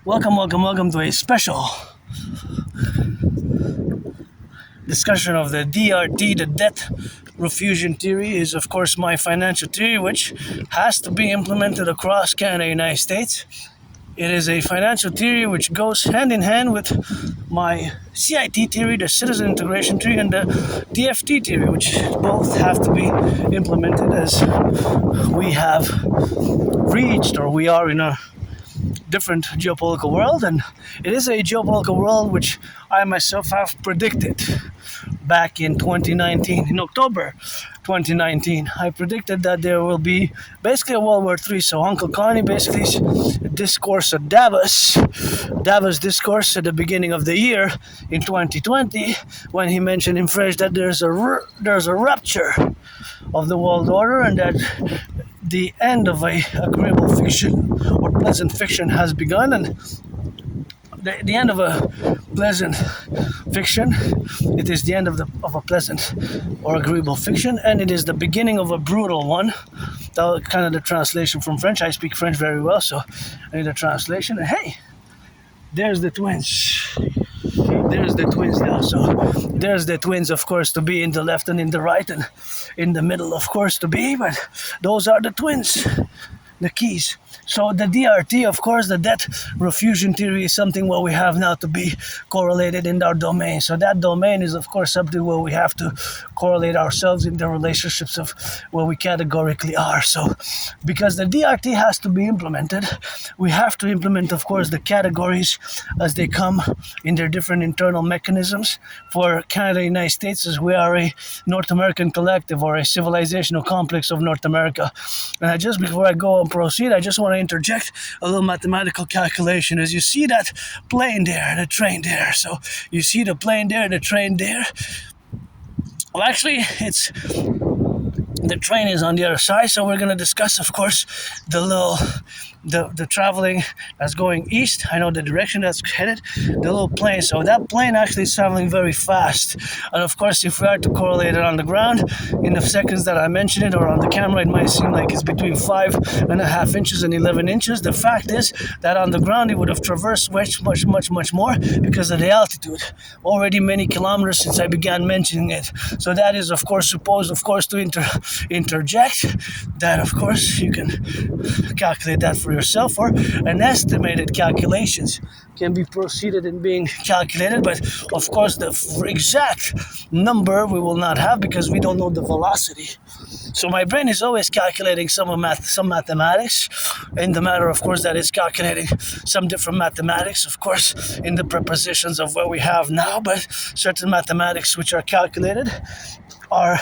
Welcome to a special discussion of the DRT, the debt refusion theory. Is of course my financial theory, which has to be implemented across Canada and United States. It is a financial theory which goes hand in hand with my CIT theory, the citizen integration theory, and the DFT theory, which both have to be implemented as we have reached, or we are in a different geopolitical world. And it is a geopolitical world which I myself have predicted back in 2019, in October 2019. I predicted that there will be basically a World War III. So Uncle Connie basically's discourse at Davos discourse at the beginning of the year in 2020, when he mentioned in French that there's a rupture of the world order, and that the end of a agreeable fiction or pleasant fiction has begun. And the end of a pleasant fiction, it is the end of a pleasant or agreeable fiction, and it is the beginning of a brutal one. That was kind of the translation from French. I speak French very well, so I need a translation. And hey, there's the twins. There's the twins now. So there's the twins, of course, to be in the left and in the right, and in the middle, of course, to be. But those are the twins, the keys. So the DRT, of course, the debt refusion theory, is something what we have now to be correlated in our domain. So that domain is, of course, something where we have to correlate ourselves in the relationships of where we categorically are. So because the DRT has to be implemented, we have to implement, of course, the categories as they come in their different internal mechanisms. For Canada and United States, as we are a North American collective, or a civilizational complex of North America. And just before I go and proceed, I just want to interject a little mathematical calculation. As you see that plane there, the train there. So you see the plane there, the train there. Well, actually, the train is on the other side. So we're going to discuss, of course, the traveling that's going east. I know the direction that's headed, the little plane. So that plane actually is traveling very fast. And of course, if we are to correlate it on the ground, in the seconds that I mentioned it, or on the camera, it might seem like it's between 5.5 inches and 11 inches. The fact is that on the ground, it would have traversed much more because of the altitude. Already many kilometers since I began mentioning it. So that is, of course, supposed, of course, to interject that, of course, you can calculate that for yourself, or an estimated calculations can be proceeded in being calculated, but of course the exact number we will not have because we don't know the velocity. So my brain is always calculating some mathematics, in the matter, of course, that it's calculating some different mathematics, of course, in the prepositions of what we have now, but certain mathematics which are calculated are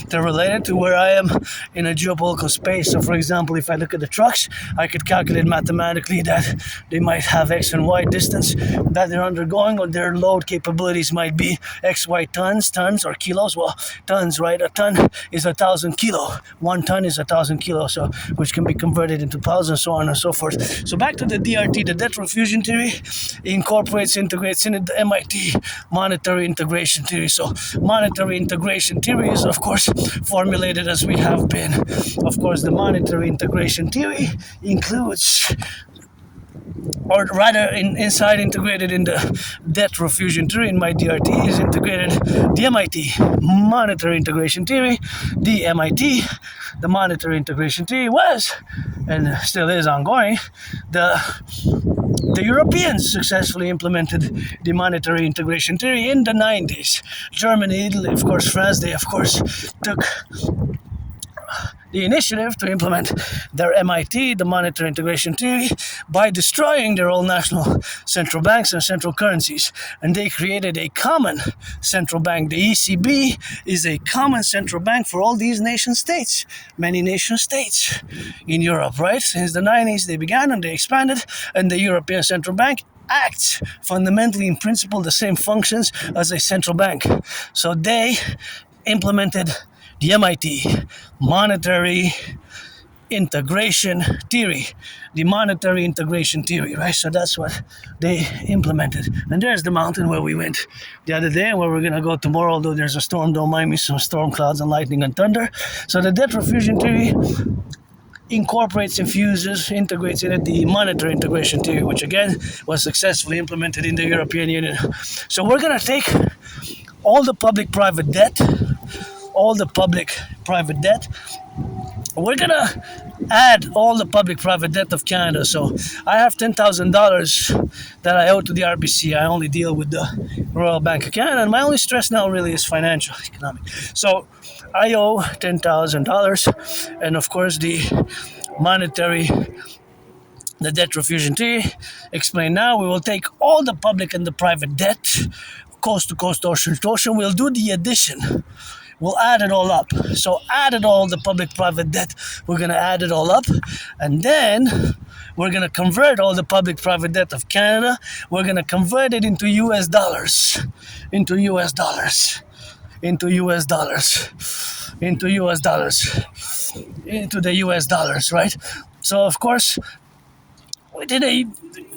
they're related to where I am in a geopolitical space. So for example, if I look at the trucks, I could calculate mathematically that they might have X and Y distance that they're undergoing, or their load capabilities might be XY tons or kilos. Well, tons, right? A ton is 1,000 kilo. 1 ton is 1,000 kilo, so which can be converted into pounds and so on and so forth. So back to the DRT, the debt refusion theory integrates into the MIT monetary integration theory. So monetary integration theory is, of course, formulated as we have been. Of course, the monetary integration theory includes, or rather inside integrated in the debt refusion theory in my DRT is integrated the MIT monetary integration theory. The monetary integration theory was, and still is ongoing, the Europeans successfully implemented the monetary integration theory in the 90s. Germany, Italy, of course, France, they of course took the initiative to implement their MIT, the monetary integration theory, by destroying their own national central banks and central currencies. And they created a common central bank. The ECB is a common central bank for all these nation states, many nation states in Europe, right? Since the 90s they began and they expanded, and the European Central Bank acts fundamentally in principle the same functions as a central bank. So they implemented the MIT monetary integration theory, the monetary integration theory, right? So that's what they implemented. And there's the mountain where we went the other day and where we're going to go tomorrow, although there's a storm. Don't mind me, some storm clouds and lightning and thunder. So the debt refusion theory incorporates, infuses, integrates in it the monetary integration theory, which again was successfully implemented in the European Union. So we're going to take all the public-private debt, all the public-private debt, we're gonna add all the public-private debt of Canada. So I have $10,000 that I owe to the RBC. I only deal with the Royal Bank of Canada, and my only stress now really is financial, economic. So I owe $10,000, and of course the monetary, the debt refusion theory explained now. We will take all the public and the private debt, coast to coast, ocean to ocean. We'll do the addition. We'll add it all up. So added all the public-private debt. We're going to add it all up. And then we're going to convert all the public-private debt of Canada. We're going to convert it into US dollars. Into US dollars. Into US dollars. Into US dollars. Into the US dollars, right? So, of course,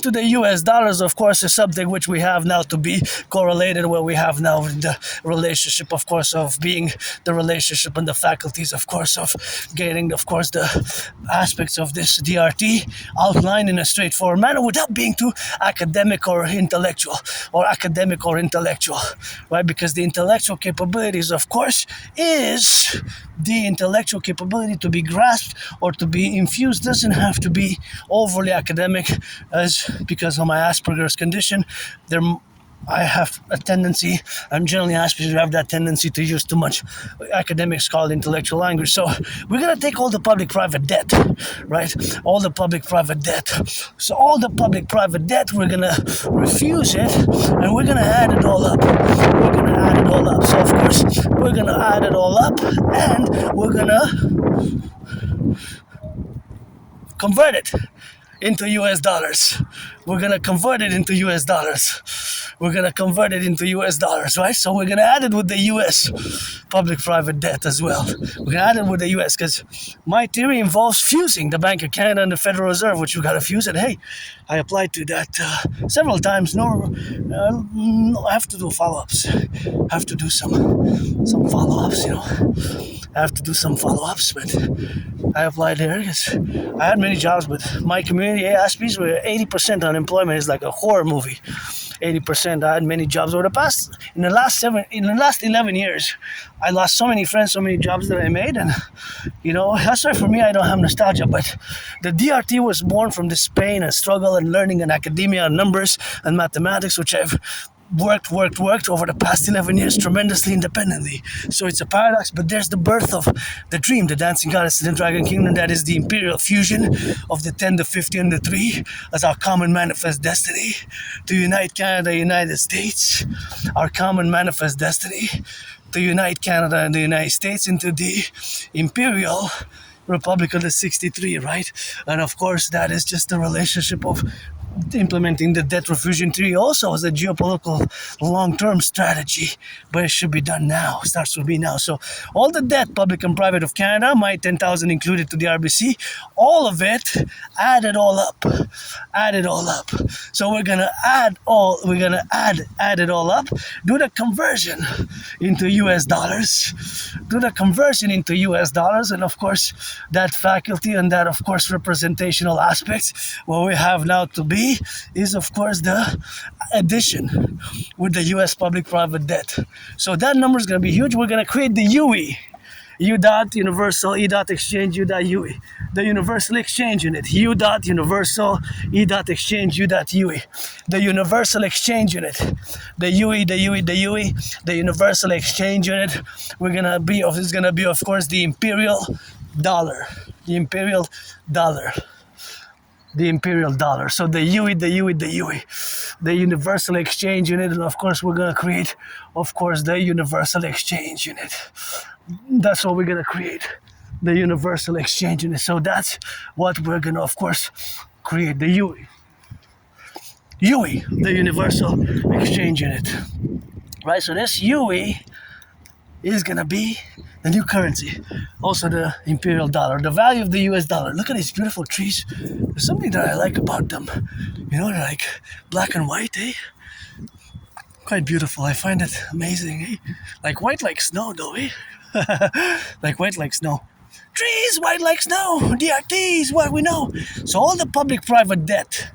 to the US dollars, of course, is something which we have now to be correlated, where we have now the relationship, of course, of being the relationship and the faculties, of course, of getting, of course, the aspects of this DRT outlined in a straightforward manner without being too academic or intellectual, right? Because the intellectual capabilities, of course, is the intellectual capability to be grasped or to be infused, doesn't have to be overly academic, as because of my Asperger's condition, I have a tendency, I'm generally Aspiesque, have that tendency to use too much academics called intellectual language. So we're going to take all the public-private debt, right? All the public-private debt. So all the public-private debt, we're going to refuse it, and we're going to add it all up. So of course, we're going to add it all up, and we're going to convert it into US dollars. We're going to convert it into US dollars. Right? So we're going to add it with the US public-private debt as well. We're going to add it with the US, because my theory involves fusing the Bank of Canada and the Federal Reserve, which we got to fuse it. Hey, I applied to that several times. I have to do follow-ups. I have to do some follow-ups, I have to do some follow-ups, but I applied there because I had many jobs, but my community, Aspiesque, where 80% unemployment is like a horror movie. 80%. I had many jobs over the past. In the last 11 years, I lost so many friends, so many jobs that I made, and that's why for me I don't have nostalgia. But the DRT was born from this pain and struggle and learning and academia and numbers and mathematics, which I've worked over the past 11 years tremendously independently. So it's a paradox, but there's the birth of the dream, the dancing goddess in the dragon kingdom, that is the imperial fusion of the 10, the 50, and the 3 as our common manifest destiny to unite Canada, United States, our common manifest destiny to unite Canada and the United States into the imperial Republic of the 63, right? And of course, that is just the relationship of implementing the debt refusion theory also as a geopolitical long-term strategy, but it should be done now. It starts with me now. So all the debt, public and private, of Canada, my 10,000 included to the RBC, all of it, add it all up. So we're gonna add it all up, do the conversion into US dollars, and of course that faculty and that, of course, representational aspects, what we have now to be is, of course, the addition with the US public-private debt. So that number is going to be huge. We're going to create the UE, U dot universal, E dot exchange, U dot UE, the universal exchange unit, U dot universal, E dot exchange, U dot UE, the universal exchange unit, the UE, the universal exchange unit. It's going to be, of course, the imperial dollar. So the UE, the universal exchange unit, and of course we're going to create, of course, the universal exchange unit. That's what we're going to create, the universal exchange unit. So that's what we're going to, of course, create, the UE, the universal exchange unit. Right, so this UE is going to be the new currency, also the imperial dollar, the value of the US dollar. Look at these beautiful trees. There's something that I like about them. They're like black and white, Quite beautiful. I find it amazing, Like white like snow, though, Like white like snow. trees, white like snow, DRT is what we know. So all the public-private debt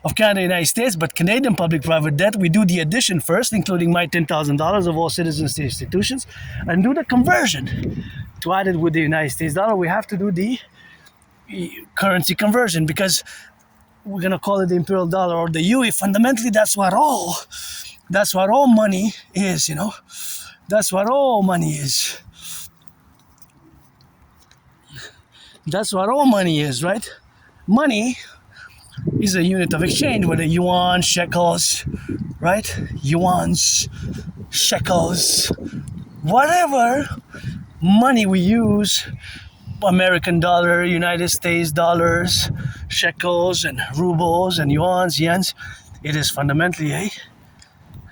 of Canada and the United States, but Canadian public-private debt, we do the addition first, including my $10,000 of all citizens to institutions, and do the conversion. To add it with the United States dollar, we have to do the currency conversion, because we're gonna call it the imperial dollar or the UE. Fundamentally, that's what all money is, That's what all money is. That's what all money is, right? Money is a unit of exchange, whether yuan, shekels, right? Yuans, shekels, whatever money we use, American dollar, United States dollars, shekels and rubles and yuans, yens, it is fundamentally a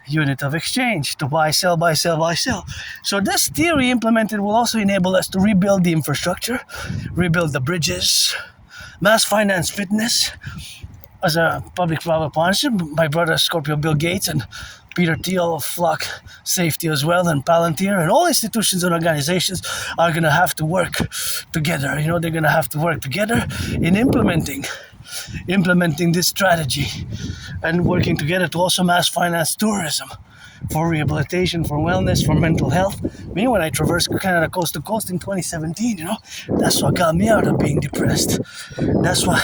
unit of exchange to buy, sell, buy, sell, buy, sell. So this theory implemented will also enable us to rebuild the infrastructure, rebuild the bridges, mass finance fitness as a public-private partnership. My brother Scorpio Bill Gates and Peter Thiel of Flock Safety as well, and Palantir, and all institutions and organizations are going to have to work together. They're going to have to work together in implementing this strategy and working together to also mass finance tourism for rehabilitation, for wellness, for mental health. Me, when I traversed Canada coast to coast in 2017, that's what got me out of being depressed. That's what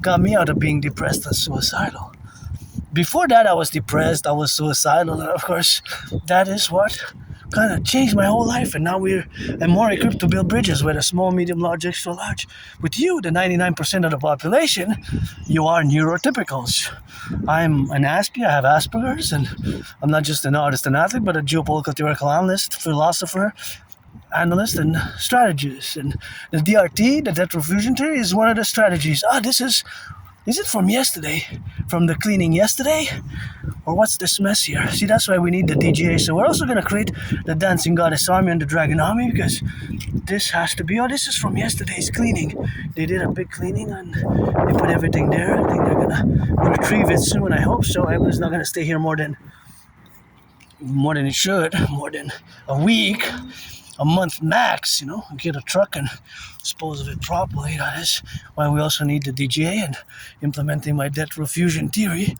got me out of being depressed and suicidal. Before that, I was depressed, I was suicidal, and of course, that is what kind of changed my whole life. And now I'm more equipped to build bridges, whether small, medium, large, extra large. With you, the 99% of the population, you are neurotypicals. I'm an Aspiesque, I have Asperger's, and I'm not just an artist and athlete, but a geopolitical theoretical analyst, philosopher, analyst, and strategist. And the DRT, the debt refusion theory, is one of the strategies. Is it from yesterday? From the cleaning yesterday? Or what's this mess here? See, that's why we need the DGA. So we're also going to create the Dancing Goddess Army and the Dragon Army, because this has to be, this is from yesterday's cleaning. They did a big cleaning and they put everything there. I think they're going to retrieve it soon, I hope so. I was not going to stay here more than it should, more than a week, a month max, get a truck and dispose of it properly. That is why we also need the DGA and implementing my debt refusion theory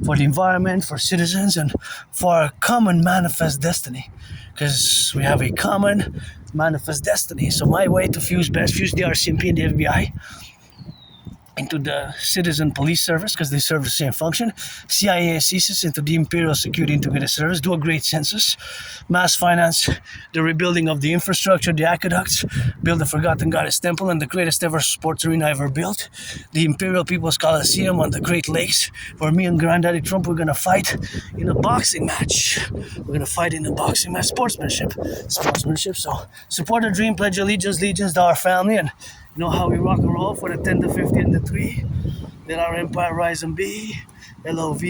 for the environment, for citizens, and for our common manifest destiny. Because we have a common manifest destiny. So my way to fuse the RCMP and the FBI into the citizen police service, because they serve the same function, CIA and CSIS into the Imperial Security Integrated Service, do a great census, mass finance the rebuilding of the infrastructure, the aqueducts, build the Forgotten Goddess Temple and the greatest ever sports arena ever built, the Imperial People's Coliseum on the Great Lakes, where me and Granddaddy Trump were going to fight in a boxing match. Sportsmanship. So support the dream, pledge allegiance to our family, and you know how we rock and roll for the 10, the 50, and the 3. Let our empire rise and be. LOVE.